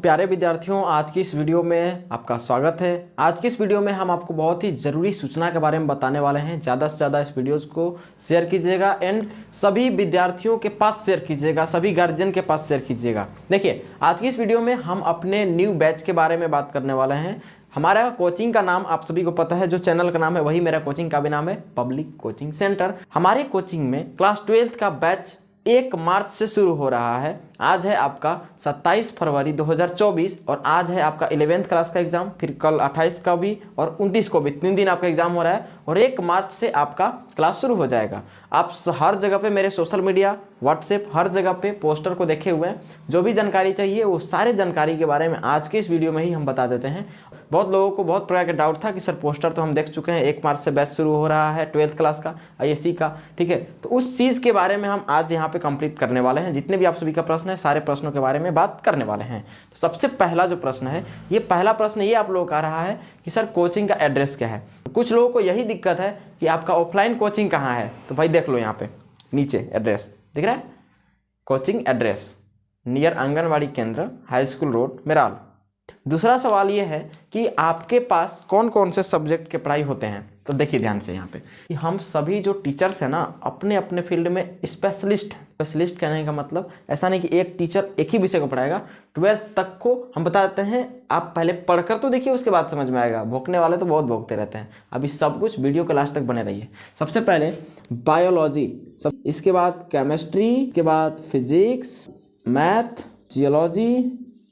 प्यारे विद्यार्थियों, आज की इस वीडियो में आपका स्वागत है। आज की इस वीडियो में हम आपको बहुत ही ज़रूरी सूचना के बारे में बताने वाले हैं। ज़्यादा से ज़्यादा इस वीडियोज़ को शेयर कीजिएगा एंड सभी विद्यार्थियों के पास शेयर कीजिएगा, सभी गार्जियन के पास शेयर कीजिएगा। देखिए, आज की इस वीडियो में हम अपने न्यू बैच के बारे में बात करने वाले हैं। हमारा कोचिंग का नाम आप सभी को पता है, जो चैनल का नाम है वही मेरा कोचिंग का भी नाम है, पब्लिक कोचिंग सेंटर। हमारे कोचिंग में क्लास 12th का बैच 1 मार्च से शुरू हो रहा है। आज है आपका 27 फरवरी 2024 और आज है आपका 11th क्लास का एग्जाम, फिर कल 28 का भी और 29 को भी 3 दिन आपका एग्जाम हो रहा है और 1 मार्च से आपका क्लास शुरू हो जाएगा। आप हर जगह पे मेरे सोशल मीडिया, व्हाट्सएप, हर जगह पे पोस्टर को देखे हुए हैं। जो भी जानकारी चाहिए वो सारे जानकारी के बारे में आज के इस वीडियो में ही हम बता देते हैं। बहुत लोगों को बहुत प्रकार का डाउट था कि सर पोस्टर तो हम देख चुके हैं, 1 मार्च से बैच शुरू हो रहा है 12th क्लास का ISC का, ठीक है। तो उस चीज़ के बारे में हम आज यहाँ पे कंप्लीट करने वाले हैं। जितने भी आप सभी का प्रश्न है, सारे प्रश्नों के बारे में बात करने वाले हैं। तो सबसे पहला जो प्रश्न है, ये पहला प्रश्न ये आप लोगों का आ रहा है कि सर कोचिंग का एड्रेस क्या है। कुछ लोगों को यही दिक्कत है कि आपका ऑफलाइन कोचिंग कहाँ है। तो भाई देख लो, यहाँ पे नीचे एड्रेस दिख रहा है, कोचिंग एड्रेस नियर आंगनबाड़ी केंद्र, हाई स्कूल रोड, मेराल। दूसरा सवाल ये है कि आपके पास कौन कौन से सब्जेक्ट के पढ़ाई होते हैं। तो देखिए ध्यान से यहाँ पे कि हम सभी जो टीचर्स हैं ना, अपने अपने फील्ड में स्पेशलिस्ट कहने का मतलब ऐसा नहीं कि एक टीचर एक ही विषय को पढ़ाएगा। 12th तक को हम बता देते हैं, आप पहले पढ़कर तो देखिए, उसके बाद समझ में आएगा। भोंकने वाले तो बहुत भोंकते रहते हैं। अभी सब कुछ वीडियो के लास्ट तक बने रहिए। सबसे पहले बायोलॉजी, इसके बाद केमिस्ट्री, इसके बाद फिजिक्स, मैथ, जियोलॉजी,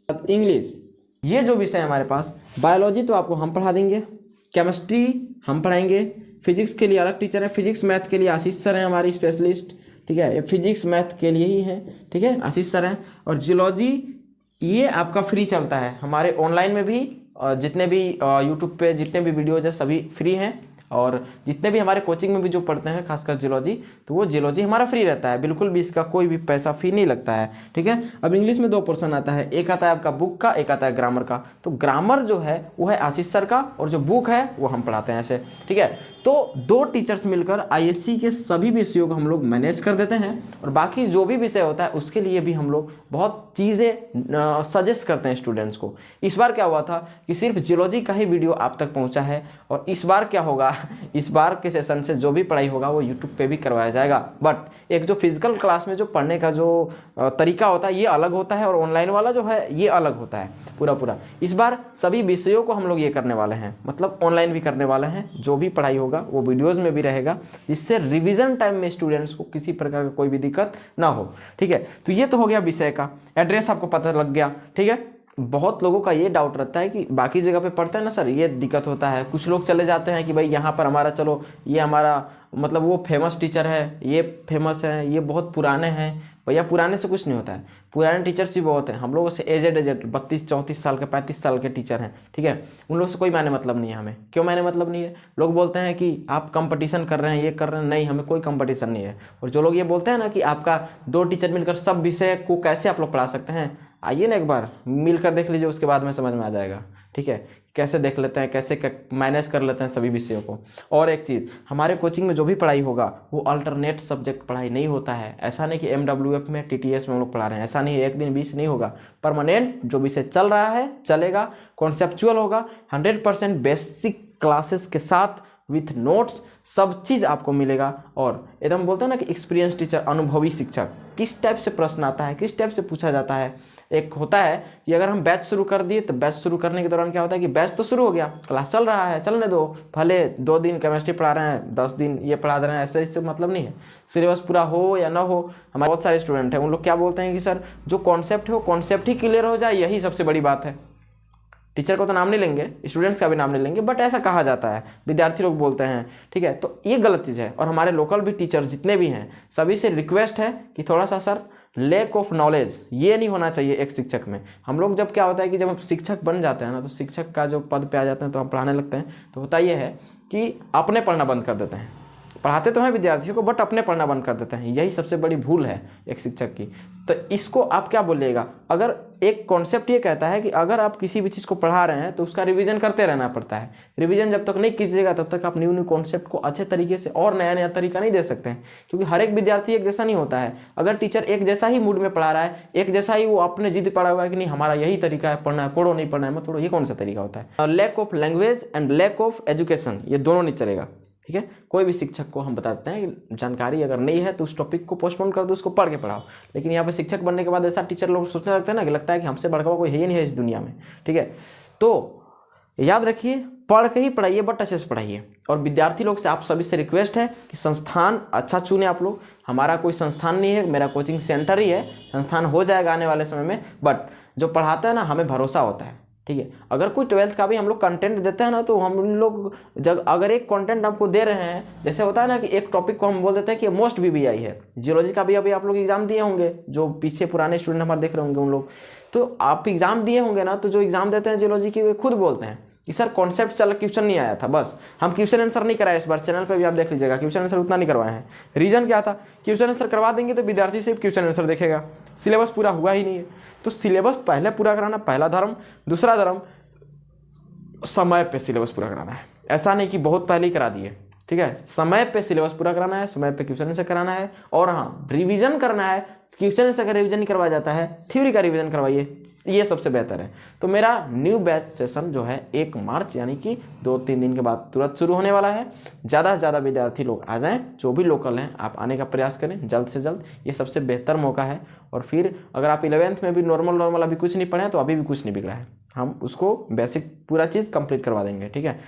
इंग्लिश। ये जो विषय है हमारे पास, बायोलॉजी तो आपको हम पढ़ा देंगे, केमिस्ट्री हम पढ़ाएंगे, फिजिक्स के लिए अलग टीचर है, फिजिक्स मैथ के लिए आशीष सर हैं हमारी स्पेशलिस्ट, ठीक है। ये फिजिक्स मैथ के लिए ही है, ठीक है, आशीष सर हैं। और जियोलॉजी ये आपका फ्री चलता है हमारे ऑनलाइन में भी, जितने भी यूट्यूब पे जितने भी वीडियोज है सभी फ्री हैं। और जितने भी हमारे कोचिंग में भी जो पढ़ते हैं, खासकर जियोलॉजी, तो वो जियोलॉजी हमारा फ्री रहता है, बिल्कुल भी इसका कोई भी पैसा फी नहीं लगता है, ठीक है। अब इंग्लिश में 2 पोर्शन आता है, एक आता है आपका बुक का, एक आता है ग्रामर का। तो ग्रामर जो है वो है आशीष सर का और जो बुक है वो हम पढ़ाते हैं ऐसे, ठीक है। तो 2 टीचर्स मिलकर ISC के सभी विषयों को हम लोग मैनेज कर देते हैं और बाकी जो भी विषय होता है उसके लिए भी हम लोग बहुत चीज़ें सजेस्ट करते हैं स्टूडेंट्स को। इस बार क्या हुआ था कि सिर्फ जियोलॉजी का ही वीडियो आप तक पहुंचा है और इस बार क्या होगा, इस बार के सेशन से जो भी पढ़ाई होगा वो यूट्यूब पे भी करवाया जाएगा। बट एक जो फिजिकल क्लास में जो पढ़ने का जो तरीका होता है ये अलग होता है और ऑनलाइन वाला जो है ये अलग होता है पूरा। इस बार सभी विषयों को हम लोग ये करने वाले हैं, मतलब ऑनलाइन भी करने वाले हैं। जो भी पढ़ाई होगा वो वीडियोज़ में भी रहेगा, जिससे रिवीजन टाइम में स्टूडेंट्स को किसी प्रकार का कोई भी दिक्कत ना हो, ठीक है। तो ये तो हो गया विषय का, एड्रेस आपको पता लग गया, ठीक है। बहुत लोगों का ये डाउट रहता है कि बाकी जगह पे पढ़ते हैं ना सर, ये दिक्कत होता है। कुछ लोग चले जाते हैं कि भाई यहाँ पर हमारा, चलो ये हमारा मतलब वो फेमस टीचर है, ये फेमस है, ये बहुत पुराने हैं। भैया पुराने से कुछ नहीं होता है, पुराने टीचर्स भी बहुत हैं। हम लोगों से एजेड 32-34 साल के, 35 साल के टीचर हैं, ठीक है। उन लोग से कोई मायने मतलब नहीं है हमें। क्यों मायने मतलब नहीं है? लोग बोलते हैं कि आप कंपटीशन कर रहे हैं, ये कर रहे हैं। नहीं, हमें कोई कंपटीशन नहीं है। और जो लोग ये बोलते हैं ना कि आपका 2 टीचर मिलकर सब विषय को कैसे आप लोग पढ़ा सकते हैं, आइए ना एक बार मिलकर देख लीजिए, उसके बाद में समझ में आ जाएगा, ठीक है। कैसे देख लेते हैं, कैसे मैनेज कर लेते हैं सभी विषयों को। और एक चीज़, हमारे कोचिंग में जो भी पढ़ाई होगा वो अल्टरनेट सब्जेक्ट पढ़ाई नहीं होता है। ऐसा नहीं कि MWF में, TTS में हम लोग पढ़ा रहे हैं, ऐसा नहीं है। 1 दिन 20 नहीं होगा, परमानेंट जो विषय चल रहा है चलेगा, कॉन्सेप्चुअल होगा, 100% बेसिक क्लासेस के साथ विथ नोट्स सब चीज़ आपको मिलेगा। और एकदम बोलते हैं ना कि एक्सपीरियंस टीचर, अनुभवी शिक्षक, किस टाइप से प्रश्न आता है, किस टाइप से पूछा जाता है। एक होता है कि अगर हम बैच शुरू कर दिए तो बैच शुरू करने के दौरान क्या होता है कि बैच तो शुरू हो गया, क्लास चल रहा है, चलने दो, भले 2 दिन केमिस्ट्री पढ़ा रहे हैं, 10 दिन ये पढ़ा दे रहे हैं, ऐसे इससे मतलब नहीं है। सिलेबस पूरा हो या ना हो, हमारे बहुत सारे स्टूडेंट हैं, उन लोग क्या बोलते हैं कि सर जो कॉन्सेप्ट है वो कॉन्सेप्ट ही क्लियर हो जाए, यही सबसे बड़ी बात है। टीचर को तो नाम नहीं लेंगे, स्टूडेंट्स का भी नाम नहीं लेंगे, बट ऐसा कहा जाता है, विद्यार्थी लोग बोलते हैं, ठीक है। तो ये गलत चीज़ है। और हमारे लोकल भी टीचर जितने भी हैं, सभी से रिक्वेस्ट है कि थोड़ा सा सर लैक ऑफ नॉलेज ये नहीं होना चाहिए एक शिक्षक में। हम लोग जब क्या होता है कि जब हम शिक्षक बन जाते हैं ना, तो शिक्षक का जो पद पे आ जाते हैं तो हम पढ़ाने लगते हैं, तो होता ये है कि अपने पढ़ना बंद कर देते हैं। पढ़ाते तो हैं विद्यार्थियों को, बट अपने पढ़ना बंद कर देते हैं। यही सबसे बड़ी भूल है एक शिक्षक की। तो इसको आप क्या बोलिएगा, अगर एक कॉन्सेप्ट ये कहता है कि अगर आप किसी भी चीज़ को पढ़ा रहे हैं तो उसका रिवीजन करते रहना पड़ता है। रिवीजन जब तक नहीं कीजिएगा तब तक आप न्यू न्यू कॉन्सेप्ट को अच्छे तरीके से और नया नया तरीका नहीं दे सकते हैं, क्योंकि हर एक विद्यार्थी एक जैसा नहीं होता है। अगर टीचर एक जैसा ही मूड में पढ़ा रहा है, एक जैसा ही वो अपने जिद पढ़ा हुआ है कि नहीं हमारा यही तरीका है, पढ़ना है पढ़ो, नहीं पढ़ना है मत पढ़ो, ये कौन सा तरीका होता है। Lack of language and lack of education, ये दोनों नहीं चलेगा। ठीक है, कोई भी शिक्षक को हम बताते हैं कि जानकारी अगर नहीं है तो उस टॉपिक को पोस्टपोन कर दो, उसको पढ़ के पढ़ाओ। लेकिन यहाँ पे शिक्षक बनने के बाद ऐसा टीचर लोग सोचने लगते हैं ना कि लगता है कि हमसे बढ़कर कोई है ही नहीं है इस दुनिया में। ठीक है, तो याद रखिए पढ़ के ही पढ़ाइए, बट अच्छे से पढ़ाइए। और विद्यार्थी लोग से आप सभी से रिक्वेस्ट है कि संस्थान अच्छा चुने आप लोग। हमारा कोई संस्थान नहीं है, मेरा कोचिंग सेंटर ही है, संस्थान हो जाएगा आने वाले समय में, बट जो पढ़ाता है ना हमें भरोसा होता है। ठीक है, अगर कोई 12th का भी हम लोग कंटेंट देते हैं ना तो हम लोग जब अगर एक कंटेंट आपको दे रहे हैं, जैसे होता है ना कि एक टॉपिक को हम बोल देते हैं कि मोस्ट VBI है, जियोलॉजी का भी अभी आप लोग एग्जाम दिए होंगे, जो पीछे पुराने स्टूडेंट हमारे देख रहे होंगे उन लोग, तो आप एग्जाम दिए होंगे ना, तो जो एग्जाम देते हैं जियोलॉजी की वे खुद बोलते हैं कि सर कॉन्सेप्ट चल क्वेश्चन नहीं आया था, बस हम क्वेश्चन आंसर नहीं कराए। इस बार चैनल पे भी आप देख लीजिएगा क्वेश्चन आंसर उतना नहीं करवाए हैं। रीजन क्या था, क्वेश्चन आंसर करवा देंगे तो विद्यार्थी सिर्फ क्वेश्चन आंसर देखेगा, सिलेबस पूरा हुआ ही नहीं है। तो सिलेबस पहले पूरा कराना, पहला धर्म। दूसरा धर्म, समय पे सिलेबस पूरा कराना है। ऐसा नहीं कि बहुत पहले ही करा दिए। ठीक है, समय पे सिलेबस पूरा कराना है, समय पे क्वेश्चन आंसर कराना है, और हाँ रिवीजन करना है। क्वेश्चन आंसर का रिवीजन नहीं करवाया जाता है, थ्योरी का रिवीजन करवाइए, ये सबसे बेहतर है। तो मेरा न्यू बैच सेशन जो है 1 मार्च यानी कि 2-3 दिन के बाद तुरंत शुरू होने वाला है। ज़्यादा से ज़्यादा विद्यार्थी लोग आ जाएं, जो भी लोकल हैं आप आने का प्रयास करें जल्द से जल्द, ये सबसे बेहतर मौका है। और फिर अगर आप 11th में भी नॉर्मल अभी कुछ नहीं पढ़े तो अभी भी कुछ नहीं बिगड़ा है, हम उसको बेसिक पूरा चीज़ कंप्लीट करवा देंगे। ठीक है,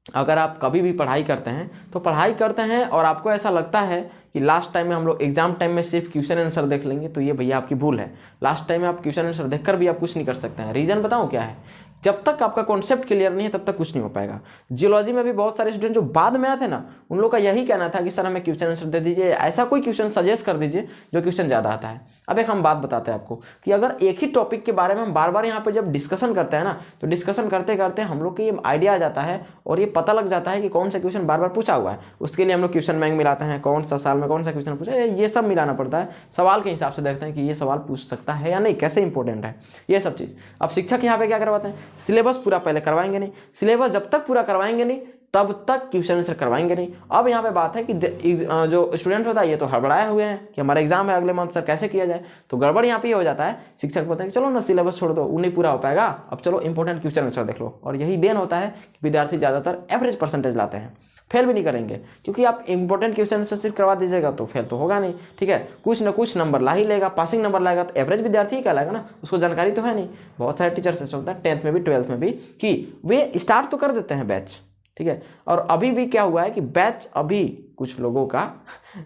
अगर आप कभी भी पढ़ाई करते हैं तो पढ़ाई करते हैं और आपको ऐसा लगता है कि लास्ट टाइम में हम लोग एग्जाम टाइम में सिर्फ क्वेश्चन आंसर देख लेंगे, तो ये भैया आपकी भूल है। लास्ट टाइम में आप क्वेश्चन आंसर देखकर भी आप कुछ नहीं कर सकते हैं। रीजन बताऊं क्या है, जब तक आपका कॉन्सेप्ट क्लियर नहीं है तब तक कुछ नहीं हो पाएगा। जियोलॉजी में भी बहुत सारे स्टूडेंट जो बाद में आते हैं ना, उन लोग का यही कहना था कि सर हमें क्वेश्चन आंसर दे दीजिए, ऐसा कोई क्वेश्चन सजेस्ट कर दीजिए जो क्वेश्चन ज़्यादा आता है। अब एक हम बात बताते हैं आपको कि अगर एक ही टॉपिक के बारे में हम बार बार यहाँ पे जब डिस्कशन करते हैं ना, तो डिस्कशन करते करते हम लोग को ये आइडिया आ जाता है और ये पता लग जाता है कि कौन सा क्वेश्चन बार बार पूछा हुआ है। उसके लिए हम लोग क्वेश्चन बैंक मिलाते हैं, कौन सा साल में कौन सा क्वेश्चन पूछा है, ये सब मिलाना पड़ता है। सवाल के हिसाब से देखते हैं कि ये सवाल पूछ सकता है या नहीं, कैसे इंपॉर्टेंट है ये सब चीज़। अब शिक्षक यहाँ पे क्या करवाते हैं, सिलेबस पूरा पहले करवाएंगे नहीं, सिलेबस जब तक पूरा करवाएंगे नहीं तब तक क्वेश्चन आंसर करवाएंगे नहीं। अब यहाँ पे बात है कि जो स्टूडेंट होता है ये तो हड़बड़ाए हुए हैं कि हमारा एग्जाम है अगले मंथ, सर कैसे किया जाए। तो गड़बड़ यहाँ पे हो जाता है, शिक्षक बोलते हैं कि चलो ना सिलेबस छोड़ दो, वो नहीं पूरा हो पाएगा, अब चलो इंपॉर्टेंट क्वेश्चन आंसर देख लो। और यही देन होता है कि विद्यार्थी ज़्यादातर एवरेज परसेंटेज लाते हैं, फेल भी नहीं करेंगे, क्योंकि आप इंपॉर्टेंट क्वेश्चन आंसर सिर्फ करवा दीजिएगा तो फेल तो होगा नहीं। ठीक है, कुछ ना कुछ नंबर ला ही लेगा, पासिंग नंबर लाएगा तो एवरेज विद्यार्थी ही कहलाएगा ना, उसको जानकारी तो है नहीं। बहुत सारे टीचर से होता है 10th में भी 12th में भी कि वे स्टार्ट तो कर देते हैं बैच। ठीक है, और अभी भी क्या हुआ है कि बैच अभी कुछ लोगों का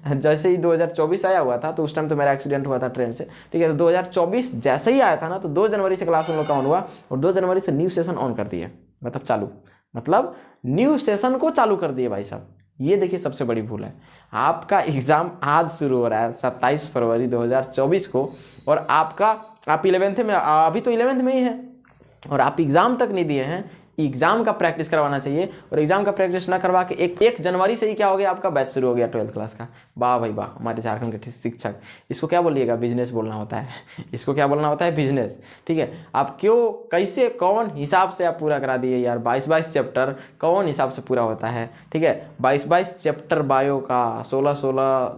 जैसे ही 2024 आया हुआ था, तो उस टाइम तो मेरा एक्सीडेंट हुआ था ट्रेन से। ठीक है, तो 2024 जैसे ही आया था ना, तो 2 जनवरी से क्लास उन लोग का ऑन हुआ और 2 जनवरी से न्यू सेशन ऑन कर दिए, मतलब चालू, मतलब न्यू सेशन को चालू कर दिए भाई साहब। ये देखिए सबसे बड़ी भूल है, आपका एग्ज़ाम आज शुरू हो रहा है 27 फरवरी 2024 को, और आप 11th में, अभी तो 11th में ही है और आप एग्ज़ाम तक नहीं दिए हैं। एग्जाम का प्रैक्टिस करवाना चाहिए, और एग्जाम का प्रैक्टिस ना करवा के 1 जनवरी से ही क्या हो गया, आपका बैच शुरू हो गया 12th क्लास का। वाह भाई वाह, हमारे झारखंड के शिक्षक, इसको क्या बोलिएगा, बिजनेस बोलना होता है, इसको क्या बोलना होता है, बिजनेस। ठीक है, आप क्यों, कैसे, कौन हिसाब से आप पूरा करा दिए यार, 22 चैप्टर कौन हिसाब से पूरा होता है। ठीक है, 22 चैप्टर बायो का, 16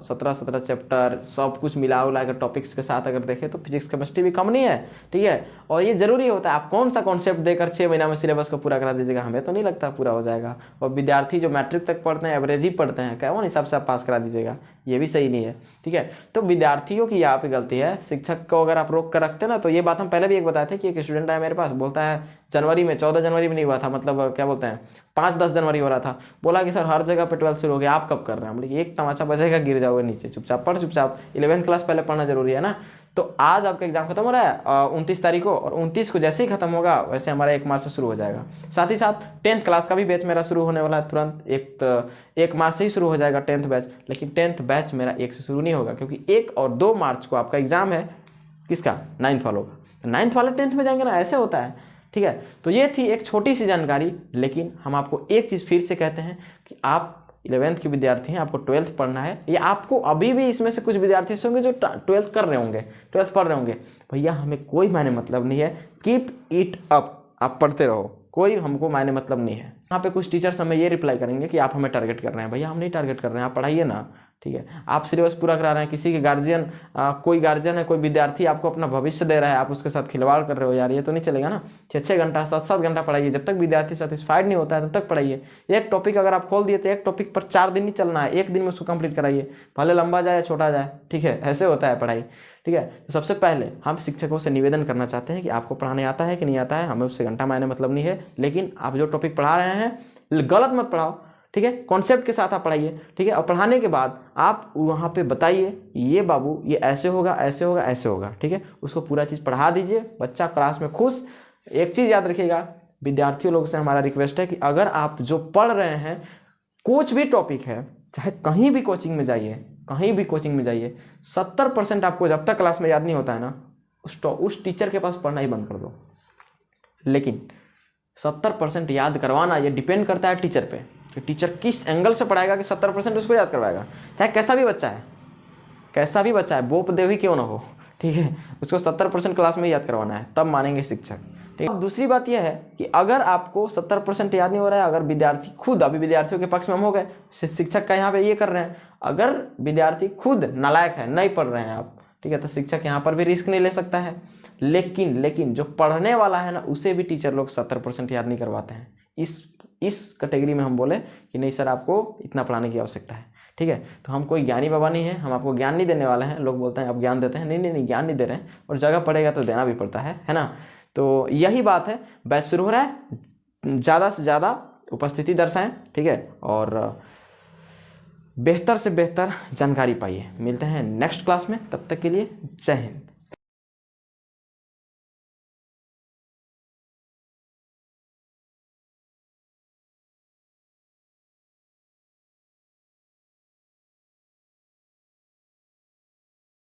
17 चैप्टर, सब कुछ मिला उला कर टॉपिक्स के साथ अगर देखें तो फिजिक्स केमिस्ट्री भी कम नहीं है। ठीक है, और ये जरूरी होता है, आप कौन सा कॉन्सेप्ट देकर 6 महीना में सिलेबस को पूरा करा दीजिएगा, हमें तो नहीं लगता पूरा हो जाएगा। और विद्यार्थी जो मैट्रिक तक पढ़ते हैं, एवरेज ही पढ़ते हैं, कौन हिसाब से आप पास करा दीजिएगा, ये भी सही नहीं है। ठीक है, तो विद्यार्थियों की यहाँ पे गलती है। शिक्षक को अगर आप रोक कर रखते ना, तो ये बात हम पहले भी एक बताए थे कि एक स्टूडेंट आया मेरे पास, बोलता है जनवरी में, 14 जनवरी में नहीं हुआ था, मतलब क्या बोलते हैं 5-10 जनवरी हो रहा था, बोला कि सर हर जगह पे 12th शुरू हो गया, आप कब कर रहे हैं। बोले एक तमाचा बजेगा, गिर जाओगे नीचे, चुपचाप पढ़, चुपचाप 11th क्लास पहले पढ़ना जरूरी है ना। तो आज आपका एग्जाम खत्म हो रहा है 29 तारीख को, और 29 को जैसे ही खत्म होगा वैसे हमारा 1 मार्च से शुरू हो जाएगा। साथ ही साथ 10th क्लास का भी बैच मेरा शुरू होने वाला है तुरंत, 1 मार्च से ही शुरू हो जाएगा 10th बैच। लेकिन 10th बैच मेरा 1 से शुरू नहीं होगा, क्योंकि 1 और 2 मार्च को आपका एग्जाम है, किसका, 9th वालों का। तो 9th वाले 10th में जाएंगे ना, ऐसे होता है। ठीक है, तो ये थी एक छोटी सी जानकारी, लेकिन हम आपको एक चीज़ फिर से कहते हैं कि आप 11th के विद्यार्थी हैं, आपको 12th पढ़ना है, या आपको अभी भी इसमें से कुछ विद्यार्थी ऐसे होंगे जो 12th कर रहे होंगे, 12th पढ़ रहे होंगे, भैया हमें कोई मायने मतलब नहीं है, कीप इट अप, आप पढ़ते रहो, कोई हमको मायने मतलब नहीं है। यहाँ पे कुछ टीचर्स हमें ये रिप्लाई करेंगे कि आप हमें टारगेट कर रहे हैं, भैया हम नहीं टारगेट कर रहे हैं, आप पढ़ाइए ना, ठीक है। आप सिलेबस पूरा करा रहे हैं, किसी के गार्जियन कोई गार्जियन है, कोई विद्यार्थी आपको अपना भविष्य दे रहा है, आप उसके साथ खिलवाड़ कर रहे हो, यार ये तो नहीं चलेगा ना। 6-6 घंटा 7-7 घंटा पढ़ाइए, जब तक विद्यार्थी सेटिस्फाइड नहीं होता है तब तक पढ़ाइए। एक टॉपिक अगर आप खोल दिए तो एक टॉपिक पर 4 दिन नहीं चलना है, एक दिन में उसको कंप्लीट कराइए, भले लंबा जाए या छोटा जाए, ठीक है, ऐसे होता है पढ़ाई, ठीक है। तो सबसे पहले हम शिक्षकों से निवेदन करना चाहते हैं कि आपको पढ़ाने आता है कि नहीं आता है, हमें उससे घंटा मायने मतलब नहीं है, लेकिन आप जो टॉपिक पढ़ा रहे हैं गलत मत पढ़ाओ, ठीक है, कॉन्सेप्ट के साथ आप पढ़ाइए, ठीक है। और पढ़ाने के बाद आप वहाँ पे बताइए, ये बाबू ये ऐसे होगा, ऐसे होगा, ऐसे होगा, ठीक है, उसको पूरा चीज़ पढ़ा दीजिए, बच्चा क्लास में खुश। एक चीज़ याद रखिएगा, विद्यार्थियों लोग से हमारा रिक्वेस्ट है कि अगर आप जो पढ़ रहे हैं, कुछ भी टॉपिक है, चाहे कहीं भी कोचिंग में जाइए, कहीं भी कोचिंग में जाइए, 70% आपको जब तक क्लास में याद नहीं होता है ना, उस टीचर के पास पढ़ना ही बंद कर दो। लेकिन 70% याद करवाना ये डिपेंड करता है टीचर पे, कि टीचर किस एंगल से पढ़ाएगा कि 70% उसको याद करवाएगा, चाहे कैसा भी बच्चा है, कैसा भी बच्चा है, बोप देव ही क्यों ना हो, ठीक है, उसको 70% क्लास में याद करवाना है, तब मानेंगे शिक्षक, ठीक है। दूसरी बात यह है कि अगर आपको 70% याद नहीं हो रहा है, अगर विद्यार्थी खुद, अभी विद्यार्थियों के पक्ष में हम हो गए, शिक्षक का यहाँ पे ये कर रहे हैं, अगर विद्यार्थी खुद नालायक है, नहीं पढ़ रहे हैं आप, ठीक है, तो शिक्षक यहाँ पर भी रिस्क नहीं ले सकता है। लेकिन जो पढ़ने वाला है ना, उसे भी टीचर लोग 70% याद नहीं करवाते हैं। इस कैटेगरी में हम बोले कि नहीं सर आपको इतना पढ़ाने की आवश्यकता है, ठीक है। तो हम कोई ज्ञानी बाबा नहीं है, हम आपको ज्ञान नहीं देने वाले हैं। लोग बोलते हैं आप ज्ञान देते हैं, नहीं ज्ञान नहीं दे रहे हैं, और जगह पड़ेगा तो देना भी पड़ता है ना। तो यही बात है, बैच शुरू हो रहा है, ज़्यादा से ज़्यादा उपस्थिति दर्शाएं, ठीक है, और बेहतर से बेहतर जानकारी पाइए। मिलते हैं नेक्स्ट क्लास में, तब तक के लिए जय हिंद।